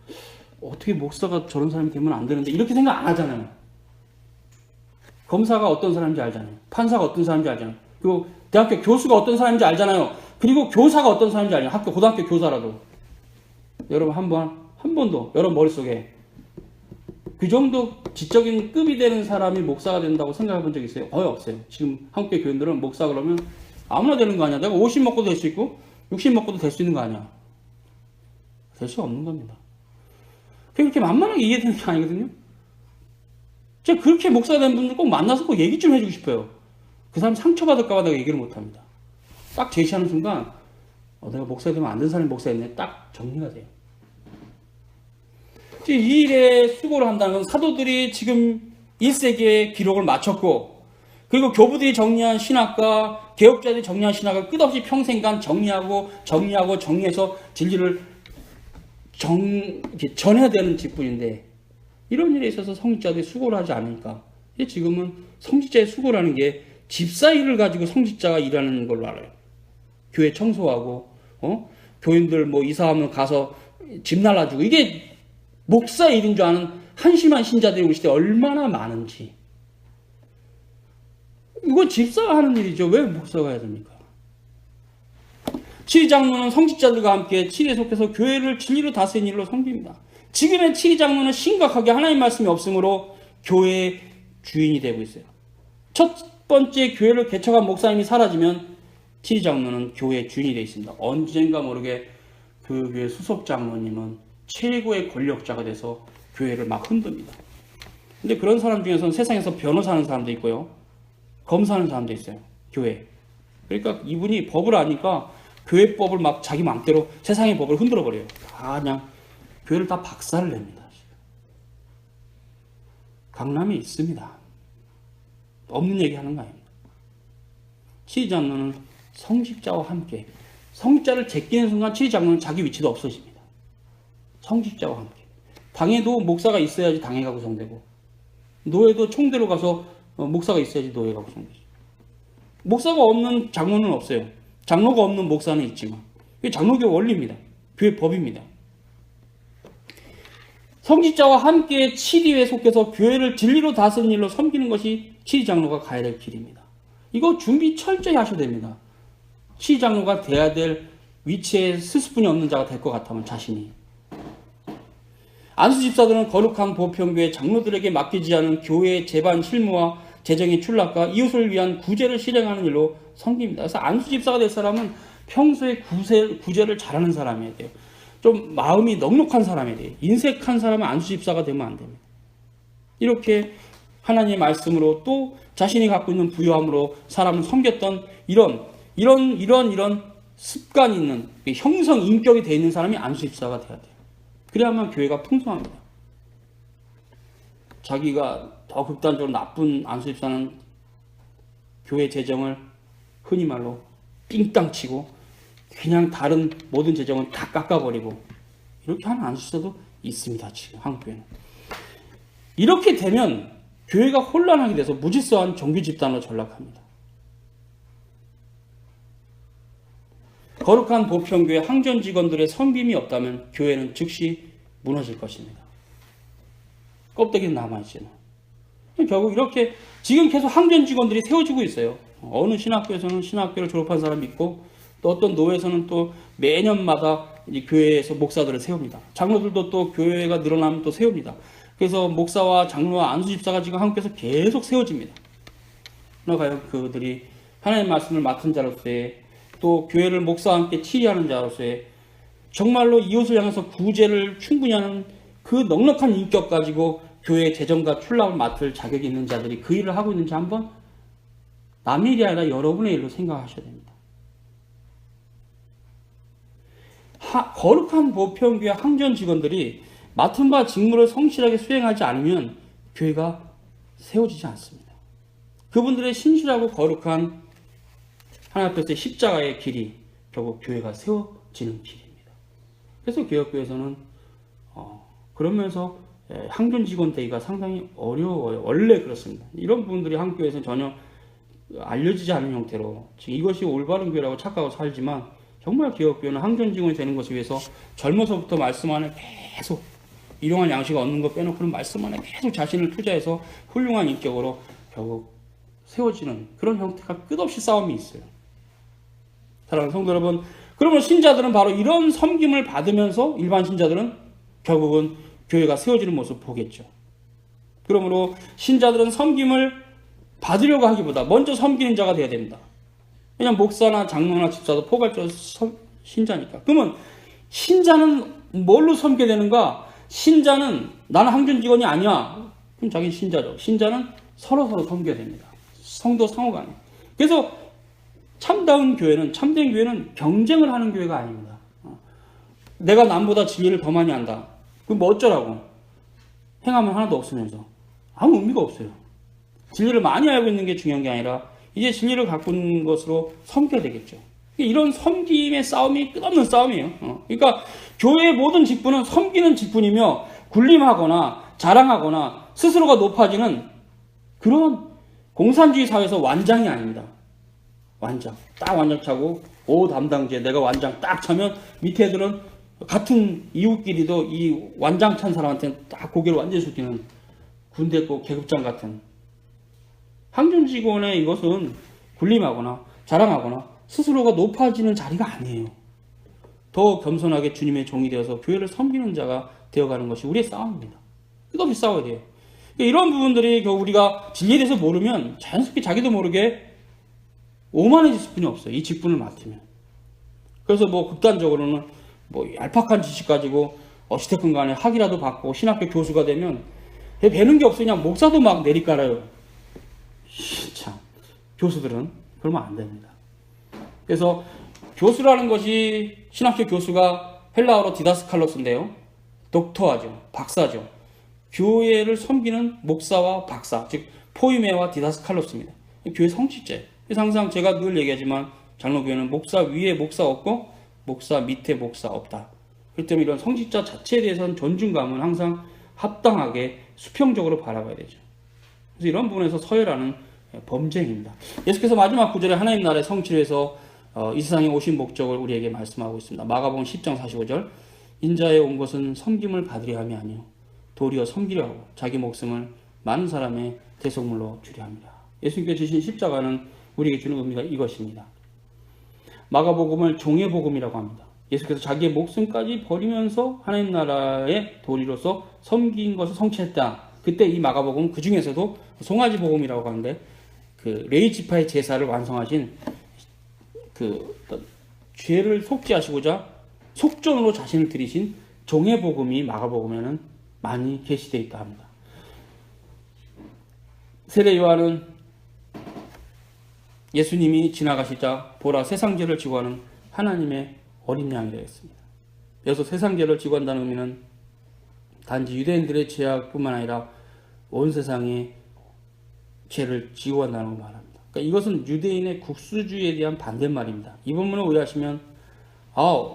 Speaker 1: 어떻게 목사가 저런 사람이 되면 안 되는데 이렇게 생각 안 하잖아요. 검사가 어떤 사람인지 알잖아요. 판사가 어떤 사람인지 알잖아요. 그리고 대학교 교수가 어떤 사람인지 알잖아요. 그리고 교사가 어떤 사람인지 알잖아요. 학교 고등학교 교사라도. 여러분 한 번도 여러분 머릿속에 그 정도 지적인 급이 되는 사람이 목사가 된다고 생각해 본 적 있어요? 거의 없어요. 지금 한국의 교인들은 목사 그러면 아무나 되는 거 아니야. 내가 50 먹고도 될 수 있고 60 먹고도 될 수 있는 거 아니야. 될 수 없는 겁니다. 그렇게 만만하게 이해되는 게 아니거든요. 제가 그렇게 목사가 된 분들 꼭 만나서 꼭 얘기 좀 해주고 싶어요. 그 사람 상처받을까봐 내가 얘기를 못합니다. 딱 제시하는 순간 내가 목사가 되면 안 된 사람이 목사였네. 딱 정리가 돼요. 이 일에 수고를 한다는 건 사도들이 지금 1세기에 기록을 마쳤고 그리고 교부들이 정리한 신학과 개혁자들이 정리한 신학을 끝없이 평생간 정리해서 진리를 전해야 되는 직분인데 이런 일에 있어서 성직자들이 수고를 하지 않으니까 지금은 성직자의 수고라는 게 집사 일을 가지고 성직자가 일하는 걸로 알아요. 교회 청소하고 교인들 이사하면 가서 집 날라주고 이게 목사의 일인 줄 아는 한심한 신자들이 우리 시대에 얼마나 많은지. 이건 집사가 하는 일이죠. 왜 목사가 해야 됩니까? 치리장로는 성직자들과 함께 치리에 속해서 교회를 진리로 다스리는 일로 섬깁니다. 지금의 치리장로는 심각하게 하나님 말씀이 없으므로 교회의 주인이 되고 있어요. 첫 번째 교회를 개척한 목사님이 사라지면 치리장로는 교회의 주인이 되어 있습니다. 언젠가 모르게 그 교회 수석장로님은 최고의 권력자가 돼서 교회를 막 흔듭니다. 근데 그런 사람 중에서는 세상에서 변호사하는 사람도 있고요. 검사하는 사람도 있어요. 교회. 그러니까 이분이 법을 아니까 교회법을 막 자기 마음대로 세상의 법을 흔들어 버려요. 그냥 교회를 다 박살을 냅니다. 강남에 있습니다. 없는 얘기 하는 거 아닙니다. 치리장로는 성직자와 함께 성직자를 제끼는 순간 치리장로는 자기 위치도 없어집니다. 성직자와 함께. 당에도 목사가 있어야지 당회가 구성되고 노예도 총대로 가서 목사가 있어야지 노예가 구성되죠. 목사가 없는 장로는 없어요. 장로가 없는 목사는 있지만 이게 장로교 원리입니다. 교회 법입니다. 성직자와 함께 치리에 속해서 교회를 진리로 다스리는 일로 섬기는 것이 치리장로가 가야 될 길입니다. 이거 준비 철저히 하셔야 됩니다. 치리장로가 돼야 될 위치에 스스뿐이 없는 자가 될 것 같으면 자신이. 안수 집사들은 거룩한 보편교회 장로들에게 맡기지 않은 교회의 재반 실무와 재정의 출납과 이웃을 위한 구제를 실행하는 일로 섬깁니다. 그래서 안수 집사가 될 사람은 평소에 구제를 잘하는 사람이어야 돼요. 좀 마음이 넉넉한 사람이어야 돼요. 인색한 사람은 안수 집사가 되면 안 됩니다. 이렇게 하나님의 말씀으로 또 자신이 갖고 있는 부요함으로 사람을 섬겼던 이런 습관이 있는 형성 인격이 되어 있는 사람이 안수 집사가 돼야 돼요. 그래야만 교회가 풍성합니다. 자기가 더 극단적으로 나쁜 안수 집사는 교회 재정을 흔히 말로 삥땅 치고 그냥 다른 모든 재정은 다 깎아버리고 이렇게 하는 안수 집사도 있습니다. 지금 한국 교회는. 이렇게 되면 교회가 혼란하게 돼서 무질서한 종교 집단으로 전락합니다. 거룩한 보편교회 항전 직원들의 섬김이 없다면 교회는 즉시 무너질 것입니다. 껍데기는 남아있지만. 결국 이렇게 지금 계속 항전 직원들이 세워지고 있어요. 어느 신학교에서는 신학교를 졸업한 사람이 있고, 또 어떤 노회에서는 또 매년마다 이 교회에서 목사들을 세웁니다. 장로들도 또 교회가 늘어나면 또 세웁니다. 그래서 목사와 장로와 안수집사가 지금 한국에서 계속 세워집니다. 그러나 과연 그들이 하나님의 말씀을 맡은 자로서의, 또 교회를 목사와 함께 치리하는 자로서의, 정말로 이웃을 향해서 구제를 충분히 하는 그 넉넉한 인격 가지고 교회의 재정과 출납을 맡을 자격이 있는 자들이 그 일을 하고 있는지 한번 남의 일이 아니라 여러분의 일로 생각하셔야 됩니다. 거룩한 보편교회 항전 직원들이 맡은 바 직무를 성실하게 수행하지 않으면 교회가 세워지지 않습니다. 그분들의 신실하고 거룩한 하나님 앞에서의 십자가의 길이 결국 교회가 세워지는 길입니다. 그래서 개혁교회에서는 그러면서 항전 직원 대기가 상당히 어려워요. 원래 그렇습니다. 이런 부분들이 한국교회에서는 전혀 알려지지 않은 형태로 지금 이것이 올바른 교회라고 착각하고 살지만, 정말 개혁교회는 항전 직원이 되는 것을 위해서 젊어서부터 말씀 안에 계속 일용할 양식을 얻는 것 빼놓고는 말씀 안에 계속 자신을 투자해서 훌륭한 인격으로 결국 세워지는 그런 형태가 끝없이 싸움이 있어요. 사랑하는 성도 여러분, 그러면 신자들은 바로 이런 섬김을 받으면서 일반 신자들은 결국은 교회가 세워지는 모습을 보겠죠. 그러므로 신자들은 섬김을 받으려고 하기보다 먼저 섬기는 자가 되어야 됩니다. 왜냐하면 목사나 장로나 집사도 포괄적으로 신자니까. 그러면 신자는 뭘로 섬겨야 되는가? 신자는 나는 항전 직원이 아니야. 그럼 자기는 신자죠. 신자는 서로 섬겨야 됩니다. 성도 상호간에. 그래서 참다운 교회는, 참된 교회는 경쟁을 하는 교회가 아닙니다. 내가 남보다 진리를 더 많이 안다. 그럼 뭐 어쩌라고? 행하면 하나도 없으면서. 아무 의미가 없어요. 진리를 많이 알고 있는 게 중요한 게 아니라 이제 진리를 갖고 있는 것으로 섬겨야 되겠죠. 이런 섬김의 싸움이 끝없는 싸움이에요. 그러니까 교회의 모든 직분은 섬기는 직분이며, 군림하거나 자랑하거나 스스로가 높아지는 그런 공산주의 사회에서 완장이 아닙니다. 완장. 딱 완장 차고, 오 담당제 내가 완장 딱 차면 밑에 애들은 같은 이웃끼리도 이 완장 찬 사람한테는 딱 고개를 완전히 숙이는 군대 꼭 계급장 같은. 항전 직원의 이것은 군림하거나 자랑하거나 스스로가 높아지는 자리가 아니에요. 더 겸손하게 주님의 종이 되어서 교회를 섬기는 자가 되어가는 것이 우리의 싸움입니다. 끝없이 싸워야 돼요. 이런 부분들이 결국 우리가 진리에 대해서 모르면 자연스럽게 자기도 모르게 오만해질 수뿐이 없어요. 이 직분을 맡으면. 그래서 뭐 극단적으로는 뭐 얄팍한 지식 가지고 어찌됐건 간에 학이라도 받고 신학교 교수가 되면 배는 게 없어요. 그냥 목사도 막 내리깔아요. 참, 교수들은 그러면 안 됩니다. 그래서 교수라는 것이, 신학교 교수가 헬라어로 디다스칼로스인데요. 독터하죠. 박사죠. 교회를 섬기는 목사와 박사, 즉 포이메와 디다스칼로스입니다. 교회 성직제. 그래서 항상 제가 늘 얘기하지만 장로교회는 목사 위에 목사 없고 목사 밑에 목사 없다. 그렇기 때문에 이런 성직자 자체에 대해서는 존중감은 항상 합당하게 수평적으로 바라봐야 되죠. 그래서 이런 부분에서 서열하는 범죄입니다. 예수께서 마지막 구절에 하나님 나라의 성취를 위해서 이 세상에 오신 목적을 우리에게 말씀하고 있습니다. 마가복음 10장 45절, 인자에 온 것은 섬김을 받으려 함이 아니요 도리어 섬기려 하고 자기 목숨을 많은 사람의 대속물로 주려 합니다. 예수님께서 주신 십자가는 우리에게 주는 의미가 이것입니다. 마가복음을 종의 복음이라고 합니다. 예수께서 자기의 목숨까지 버리면서 하나님 나라의 도리로서 섬긴 것을 성취했다. 그때 이 마가복음 그 중에서도 송아지 복음이라고 하는데, 그 레위 지파의 제사를 완성하신 그 죄를 속죄하시고자 속전으로 자신을 드리신 종의 복음이 마가복음에는 많이 게시되어 있다 합니다. 세례 요한은 예수님이 지나가시자 보라 세상죄를 지고 하는 하나님의 어린 양이라 했습니다. 여기서 세상죄를 지고 한다는 의미는 단지 유대인들의 죄악뿐만 아니라 온 세상의 죄를 지고 한다는 걸 말합니다. 그러니까 이것은 유대인의 국수주의에 대한 반대말입니다. 이 본문을 오해하시면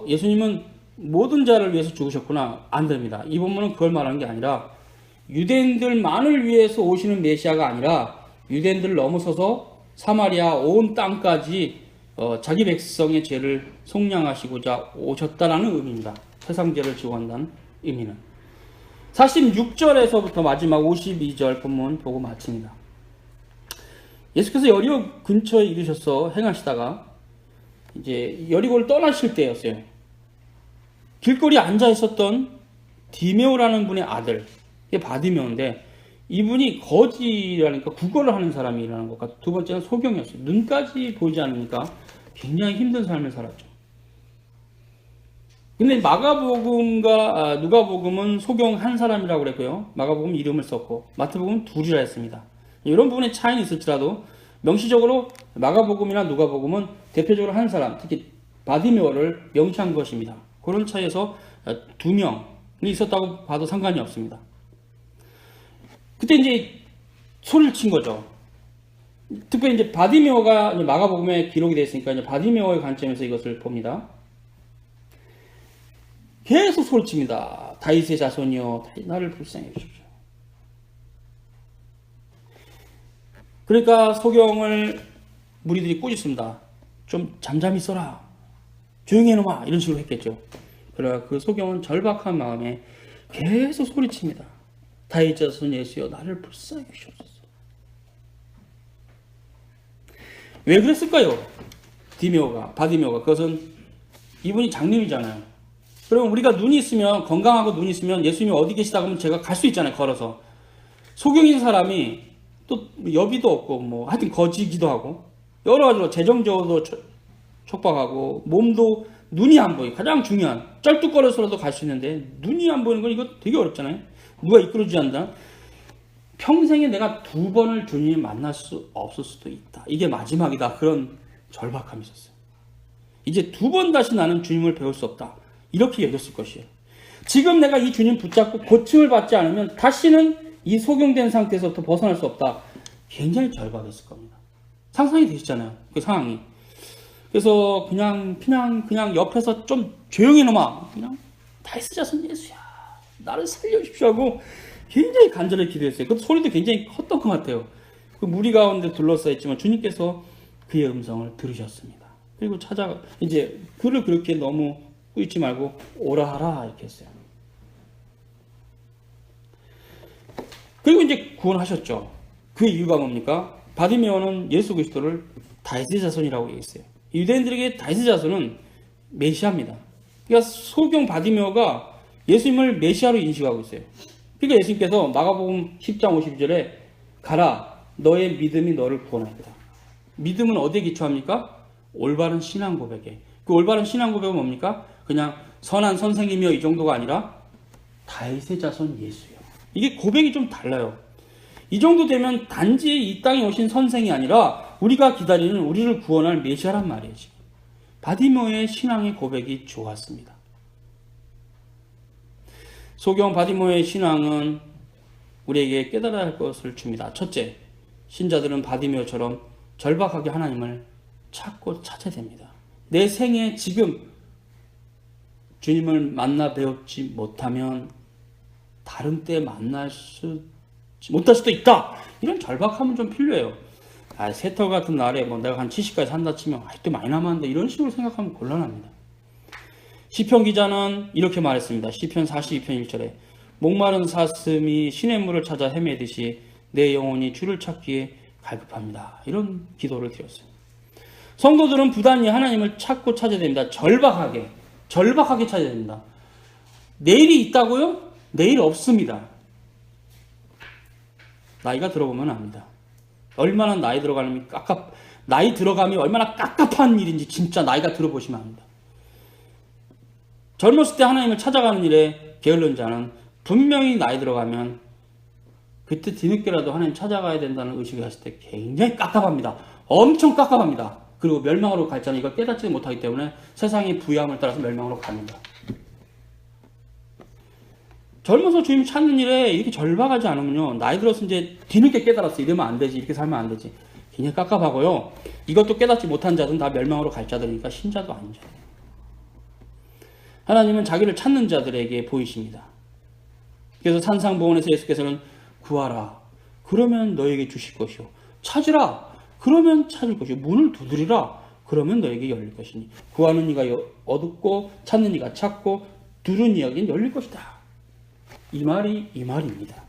Speaker 1: 예수님은 모든 자를 위해서 죽으셨구나, 안 됩니다. 이 본문은 그걸 말하는 게 아니라 유대인들만을 위해서 오시는 메시아가 아니라 유대인들을 넘어서서 사마리아 온 땅까지 자기 백성의 죄를 속량하시고자 오셨다라는 의미입니다. 세상 죄를 지고 간다는 의미는. 46절에서부터 마지막 52절 본문 보고 마칩니다. 예수께서 여리고 근처에 이르셔서 행하시다가 이제 여리고를 떠나실 때였어요. 길거리에 앉아 있었던 디메오라는 분의 아들, 이게 바디메오인데 이분이 거지라니까 국어를 하는 사람이라는 것 같아요. 두 번째는 소경이었어요. 눈까지 보이지 않으니까 굉장히 힘든 삶을 살았죠. 근데 마가복음과 누가복음은 소경 한 사람이라고 그랬고요. 마가복음 이름을 썼고 마태복음은 둘이라 했습니다. 이런 부분에 차이는 있을지라도 명시적으로 마가복음이나 누가복음은 대표적으로 한 사람, 특히 바디메오를 명시한 것입니다. 그런 차이에서 두 명이 있었다고 봐도 상관이 없습니다. 그때 이제 소리를 친 거죠. 특별히 이제 바디메오가 이제 마가복음에 기록이 되어 있으니까 이제 바디메오의 관점에서 이것을 봅니다. 계속 소리를 칩니다. 다윗의 자손이여, 나를 불쌍히 여주십시오. 그러니까 소경을 무리들이 꾸짖습니다. 좀 잠잠히 있어라. 조용히 해놓아. 이런 식으로 했겠죠. 그러나 그 소경은 절박한 마음에 계속 소리칩니다. 다윗 자손 예수여, 나를 불쌍히 여주옵소서. 왜 그랬을까요? 바디메오가. 그것은 이분이 장님이잖아요. 그럼 우리가 눈이 있으면, 건강하고 눈이 있으면 예수님이 어디 계시다 하면 제가 갈 수 있잖아요. 걸어서. 소경인 사람이 또 여비도 없고 하여튼 거지기도 하고 여러 가지로 재정적으로도 촉박하고 몸도 눈이 안 보이. 가장 중요한 쩔뚝거려서라도 갈 수 있는데 눈이 안 보이는 건 이거 되게 어렵잖아요. 누가 이끌어주지 않는다. 평생에 내가 두 번을 주님을 만날 수 없을 수도 있다. 이게 마지막이다. 그런 절박함이 있었어요. 이제 두 번 다시 나는 주님을 배울 수 없다. 이렇게 여겼을 것이에요. 지금 내가 이 주님 붙잡고 고침을 받지 않으면 다시는 이 소경된 상태에서부터 벗어날 수 없다. 굉장히 절박했을 겁니다. 상상이 되시잖아요. 그 상황이. 그래서 그냥 옆에서 좀 조용히 놈아. 그냥 다윗 자손 예수야. 나를 살려주십시오 하고 굉장히 간절히 기도했어요. 그 소리도 굉장히 컸던 것 같아요. 그 무리 가운데 둘러싸여 있지만 주님께서 그의 음성을 들으셨습니다. 그리고 이제 그를 그렇게 너무 꾸짖지 말고 오라 하라 이렇게 했어요. 그리고 이제 구원하셨죠. 그 이유가 뭡니까? 바디메오는 예수 그리스도를 다윗의 자손이라고 얘기했어요. 유대인들에게 다윗의 자손은 메시아입니다. 그러니까 소경 바디메오가 예수님을 메시아로 인식하고 있어요. 그러니까 예수님께서 마가복음 10장 52절에 가라, 너의 믿음이 너를 구원하였다. 믿음은 어디에 기초합니까? 올바른 신앙 고백에. 그 올바른 신앙 고백은 뭡니까? 그냥 선한 선생이며 이 정도가 아니라 다윗의 자손 예수요. 이게 고백이 좀 달라요. 이 정도 되면 단지 이 땅에 오신 선생이 아니라 우리가 기다리는 우리를 구원할 메시아란 말이에요. 지금. 바디메오의 신앙의 고백이 좋았습니다. 소경 바디메오의 신앙은 우리에게 깨달아야 할 것을 줍니다. 첫째, 신자들은 바디메오처럼 절박하게 하나님을 찾고 찾아야 됩니다. 내 생에 지금 주님을 만나 배우지 못하면 다른 때 못할 수도 있다. 이런 절박함은 좀 필요해요. 새털 같은 날에 내가 한 70까지 산다 치면 아직도 많이 남았는데 이런 식으로 생각하면 곤란합니다. 시편 기자는 이렇게 말했습니다. 시편 42편 1절에 목마른 사슴이 시냇물을 찾아 헤매듯이 내 영혼이 주를 찾기에 갈급합니다. 이런 기도를 드렸어요. 성도들은 부단히 하나님을 찾고 찾아야 됩니다. 절박하게 찾아야 됩니다. 내일이 있다고요? 내일 없습니다. 나이가 들어보면 압니다. 얼마나 나이 들어감이 얼마나 깝깝한 일인지 진짜 나이가 들어보시면 압니다. 젊었을 때 하나님을 찾아가는 일에 게을른 자는 분명히 나이 들어가면 그때 뒤늦게라도 하나님 찾아가야 된다는 의식을 했을 때 굉장히 깝깝합니다. 엄청 깝깝합니다. 그리고 멸망으로 갈 자는 이걸 깨닫지 못하기 때문에 세상의 부유함을 따라서 멸망으로 갑니다. 젊어서 주님 찾는 일에 이렇게 절박하지 않으면요, 나이 들어서 이제 뒤늦게 깨달았어. 이러면 안 되지. 이렇게 살면 안 되지. 굉장히 깝깝하고요. 이것도 깨닫지 못한 자들은 다 멸망으로 갈 자들이니까 신자도 아닌 자들. 하나님은 자기를 찾는 자들에게 보이십니다. 그래서 산상보원에서 예수께서는 구하라. 그러면 너에게 주실 것이요. 찾으라. 그러면 찾을 것이요. 문을 두드리라. 그러면 너에게 열릴 것이니. 구하는 이가 얻고 찾는 이가 찾고 두드리는 이에게는 열릴 것이다. 이 말이 이 말입니다.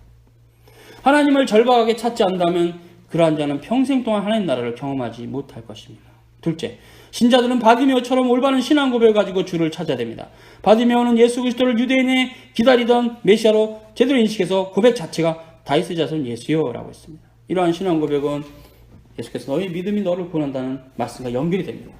Speaker 1: 하나님을 절박하게 찾지 않는다면 그러한 자는 평생 동안 하나님 나라를 경험하지 못할 것입니다. 둘째, 신자들은 바디메오처럼 올바른 신앙 고백을 가지고 주를 찾아야 됩니다. 바디메오는 예수 그리스도를 유대인에 기다리던 메시아로 제대로 인식해서 고백 자체가 다윗의 자손 예수요 라고 했습니다. 이러한 신앙 고백은 예수께서 너희 믿음이 너를 구원한다는 말씀과 연결이 됩니다.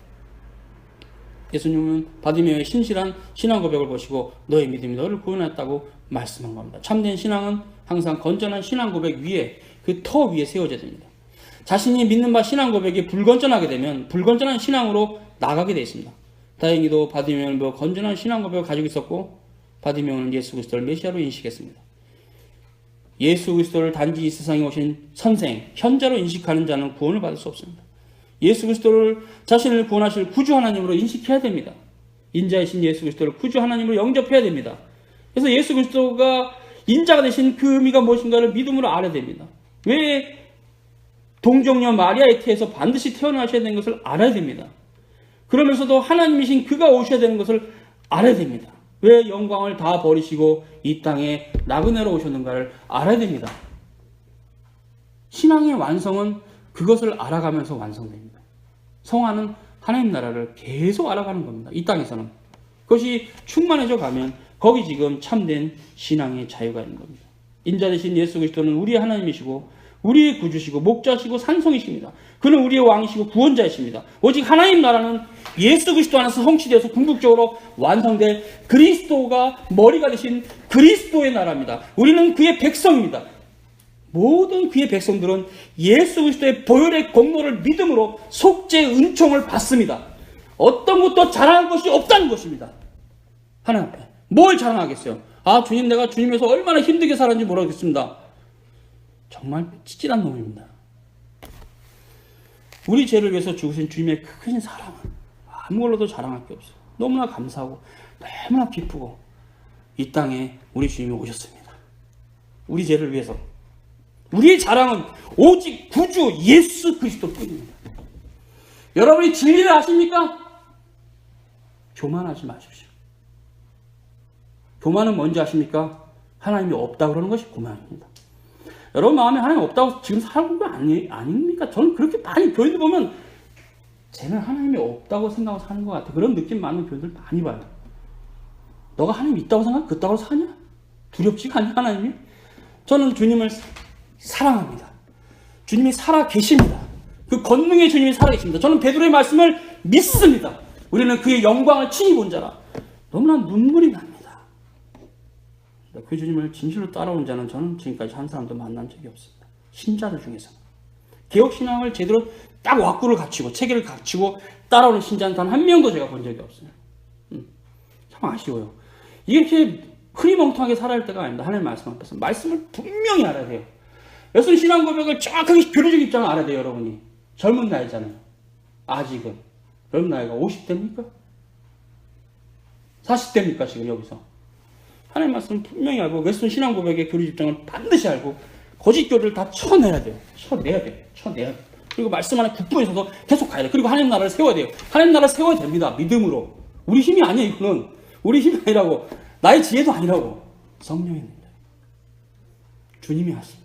Speaker 1: 예수님은 바디메오의 신실한 신앙 고백을 보시고 너의 믿음이 너를 구원했다고 말씀한 겁니다. 참된 신앙은 항상 건전한 신앙 고백 위에 그 터 위에 세워져야 됩니다. 자신이 믿는 바 신앙 고백이 불건전하게 되면 불건전한 신앙으로 나가게 되어 있습니다. 다행히도 바디메오는 건전한 신앙 고백을 가지고 있었고 바디메오는 예수 그리스도를 메시아로 인식했습니다. 예수 그리스도를 단지 이 세상에 오신 선생, 현자로 인식하는 자는 구원을 받을 수 없습니다. 예수 그리스도를 자신을 구원하실 구주 하나님으로 인식해야 됩니다. 인자이신 예수 그리스도를 구주 하나님으로 영접해야 됩니다. 그래서 예수 그리스도가 인자가 되신 그 의미가 무엇인가를 믿음으로 알아야 됩니다. 왜 동정녀 마리아의 태에서 반드시 태어나셔야 되는 것을 알아야 됩니다. 그러면서도 하나님이신 그가 오셔야 되는 것을 알아야 됩니다. 왜 영광을 다 버리시고 이 땅에 나그네로 오셨는가를 알아야 됩니다. 신앙의 완성은 그것을 알아가면서 완성됩니다. 성화는 하나님 나라를 계속 알아가는 겁니다. 이 땅에서는. 그것이 충만해져 가면 거기 지금 참된 신앙의 자유가 있는 겁니다. 인자 되신 예수 그리스도는 우리의 하나님이시고 우리의 구주시고 목자시고 산성이십니다. 그는 우리의 왕이시고 구원자이십니다. 오직 하나님 나라는 예수 그리스도 안에서 성취되어서 궁극적으로 완성될 그리스도가 머리가 되신 그리스도의 나라입니다. 우리는 그의 백성입니다. 모든 그의 백성들은 예수 그리스도의 보혈의 공로를 믿음으로 속죄 은총을 받습니다. 어떤 것도 자랑할 것이 없다는 것입니다. 하나님 앞에 뭘 자랑하겠어요? 아, 주님, 내가 주님에서 얼마나 힘들게 살았는지 모르겠습니다. 정말 찌질한 놈입니다. 우리 죄를 위해서 죽으신 주님의 큰 사랑은 아무걸로도 자랑할 게 없어요. 너무나 감사하고 너무나 기쁘고 이 땅에 우리 주님이 오셨습니다. 우리 죄를 위해서. 우리의 자랑은 오직 구주 예수 그리스도뿐입니다. 여러분이 진리를 아십니까? 교만하지 마십시오. 교만은 뭔지 아십니까? 하나님이 없다 그러는 것이 교만입니다. 여러분 마음에 하나님 없다고 지금 살고 거 아닙니까? 저는 그렇게 많이 교회들 보면 쟤는 하나님이 없다고 생각하고 사는 것 같아. 그런 느낌 많은 교회들 많이 봐요. 너가 하나님 있다고 생각해? 그따구로 사냐? 두렵지가 않냐 하나님이? 저는 주님을 사랑합니다. 주님이 살아 계십니다. 그 권능의 주님이 살아 계십니다. 저는 베드로의 말씀을 믿습니다. 우리는 그의 영광을 친히 본 자라. 너무나 눈물이 납니다. 그 주님을 진실로 따라온 자는 저는 지금까지 한 사람도 만난 적이 없습니다. 신자들 중에서. 개혁신앙을 제대로 딱 왁구를 갖추고 체계를 갖추고 따라오는 신자는 단 한 명도 제가 본 적이 없어요. 참 아쉬워요. 이렇게 흐리멍텅하게 살아야 할 때가 아닙니다. 하나님 말씀 앞에서. 말씀을 분명히 알아야 돼요. 여러분 신앙 고백을 정확하게 교리적 입장을 알아야 돼요. 여러분이. 젊은 나이잖아요. 아직은. 젊은 나이가 50대입니까? 40대입니까? 지금 여기서. 하나님 말씀을 분명히 알고 웨스턴 신앙 고백의 교리 입장을 반드시 알고 거짓 교리를 다 쳐내야 돼요. 쳐내야 돼요. 그리고 말씀 안에 굳고 있어서 계속 가야 돼요. 그리고 하나님 나라를 세워야 돼요. 하나님 나라를 세워야 됩니다. 믿음으로. 우리 힘이 아니에요. 이거는. 우리 힘이 아니라고. 나의 지혜도 아니라고. 성령입니다. 주님이 하십니다.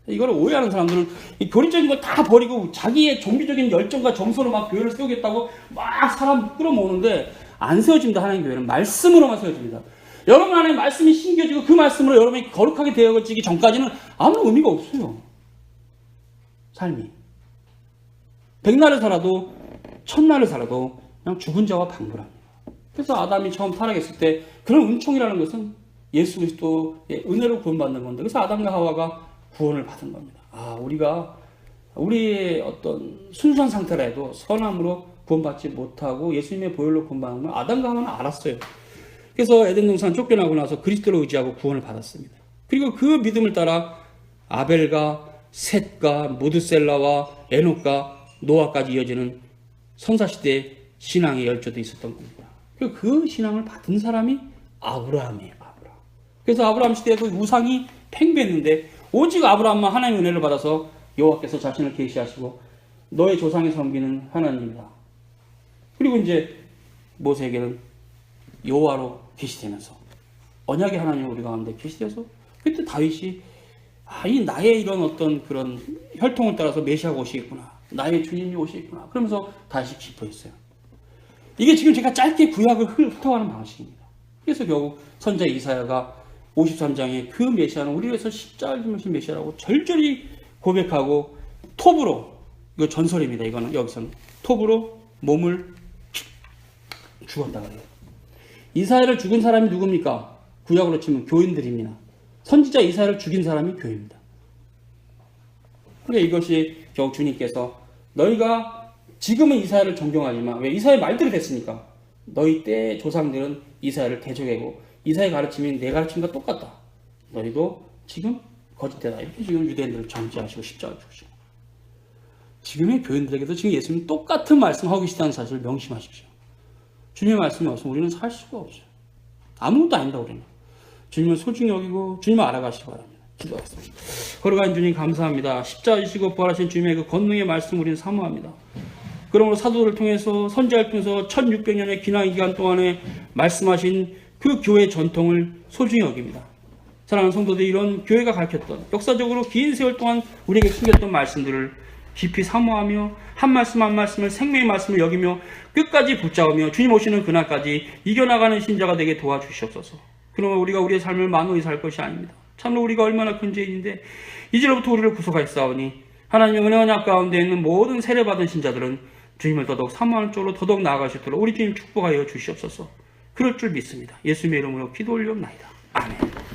Speaker 1: 이걸 오해하는 사람들은 이 교리적인 걸 다 버리고 자기의 종교적인 열정과 정서로 막 교회를 세우겠다고 막 사람 끌어모으는데 안 세워집니다. 하나님 교회는 말씀으로만 세워집니다. 여러분 안에 말씀이 심겨지고 그 말씀으로 여러분이 거룩하게 되어지기 전까지는 아무 의미가 없어요. 삶이. 100날을 살아도 1000날을 살아도 그냥 죽은 자와 방불합니다. 그래서 아담이 처음 타락했을 때 그런 은총이라는 것은 예수 그리스도의 은혜로 구원받는 건데 그래서 아담과 하와가 구원을 받은 겁니다. 우리가 우리의 어떤 순수한 상태라 해도 선함으로 구원받지 못하고 예수님의 보혈로 구원받는 걸 아담과 하와는 알았어요. 그래서 에덴 동산 쫓겨나고 나서 그리스도를 의지하고 구원을 받았습니다. 그리고 그 믿음을 따라 아벨과 셋과 모드셀라와 에녹과 노아까지 이어지는 선사시대의 신앙의 열조도 있었던 겁니다. 그 신앙을 받은 사람이 아브라함이에요. 아브라함. 그래서 아브라함 시대에도 우상이 팽배했는데 오직 아브라함만 하나님의 은혜를 받아서 여호와께서 자신을 계시하시고 너의 조상이 섬기는 하나님이다. 그리고 이제 모세에게는 여호와로 계시되면서 언약의 하나님 우리 가운데 계시되어서 그때 다윗이 이 나의 이런 어떤 그런 혈통을 따라서 메시아가 오시겠구나. 나의 주님이 오시겠구나. 그러면서 다시 기뻐했어요. 이게 지금 제가 짧게 구약을 훑어가는 방식입니다. 그래서 결국 선자 이사야가 53장에 그 메시아는 우리를 위해서 십자가를 지신 메시아라고 절절히 고백하고 톱으로, 이거 전설입니다. 이거는 여기서는 톱으로 몸을 죽었다 그래요. 이사야를 죽은 사람이 누굽니까? 구약으로 치면 교인들입니다. 선지자 이사야를 죽인 사람이 교회입니다. 그러니까 이것이 결국 주님께서 너희가 지금은 이사야를 존경하지만 왜 이사야의 말대로 됐으니까 너희 때 조상들은 이사야를 대적하고 이사야의 가르침이 내 가르침과 똑같다. 너희도 지금 거짓되다. 이렇게 지금 유대인들을 정죄하시고 십자가를 죽으시고 지금의 교인들에게도 지금 예수님 똑같은 말씀하고 계시다는 사실을 명심하십시오. 주님의 말씀이 없으면 우리는 살 수가 없어요. 아무것도 아닙니다. 우리는. 주님을 소중히 여기고 주님을 알아가시기 바랍니다. 기도하겠습니다. 걸어가는 주님 감사합니다. 십자가 지시고 부활하신 주님의 그 권능의 말씀 우리는 사모합니다. 그러므로 사도들을 통해서 선지자를 통해서 1600년의 기나긴 기간 동안에 말씀하신 그 교회 전통을 소중히 여깁니다. 사랑하는 성도들이 이런 교회가 가르쳤던 역사적으로 긴 세월 동안 우리에게 숨겼던 말씀들을 깊이 사모하며 한 말씀 한 말씀을 생명의 말씀을 여기며 끝까지 붙잡으며 주님 오시는 그날까지 이겨나가는 신자가 되게 도와주시옵소서. 그러면 우리가 우리의 삶을 만원히 살 것이 아닙니다. 참으로 우리가 얼마나 큰 죄인인데 이제로부터 우리를 구속하였사오니 하나님의 은혜 언약 가운데 있는 모든 세례받은 신자들은 주님을 더더욱 사모하는 쪽으로 더더욱 나아갈 수 있도록 우리 주님 축복하여 주시옵소서. 그럴 줄 믿습니다. 예수님의 이름으로 기도 올리옵나이다. 아멘.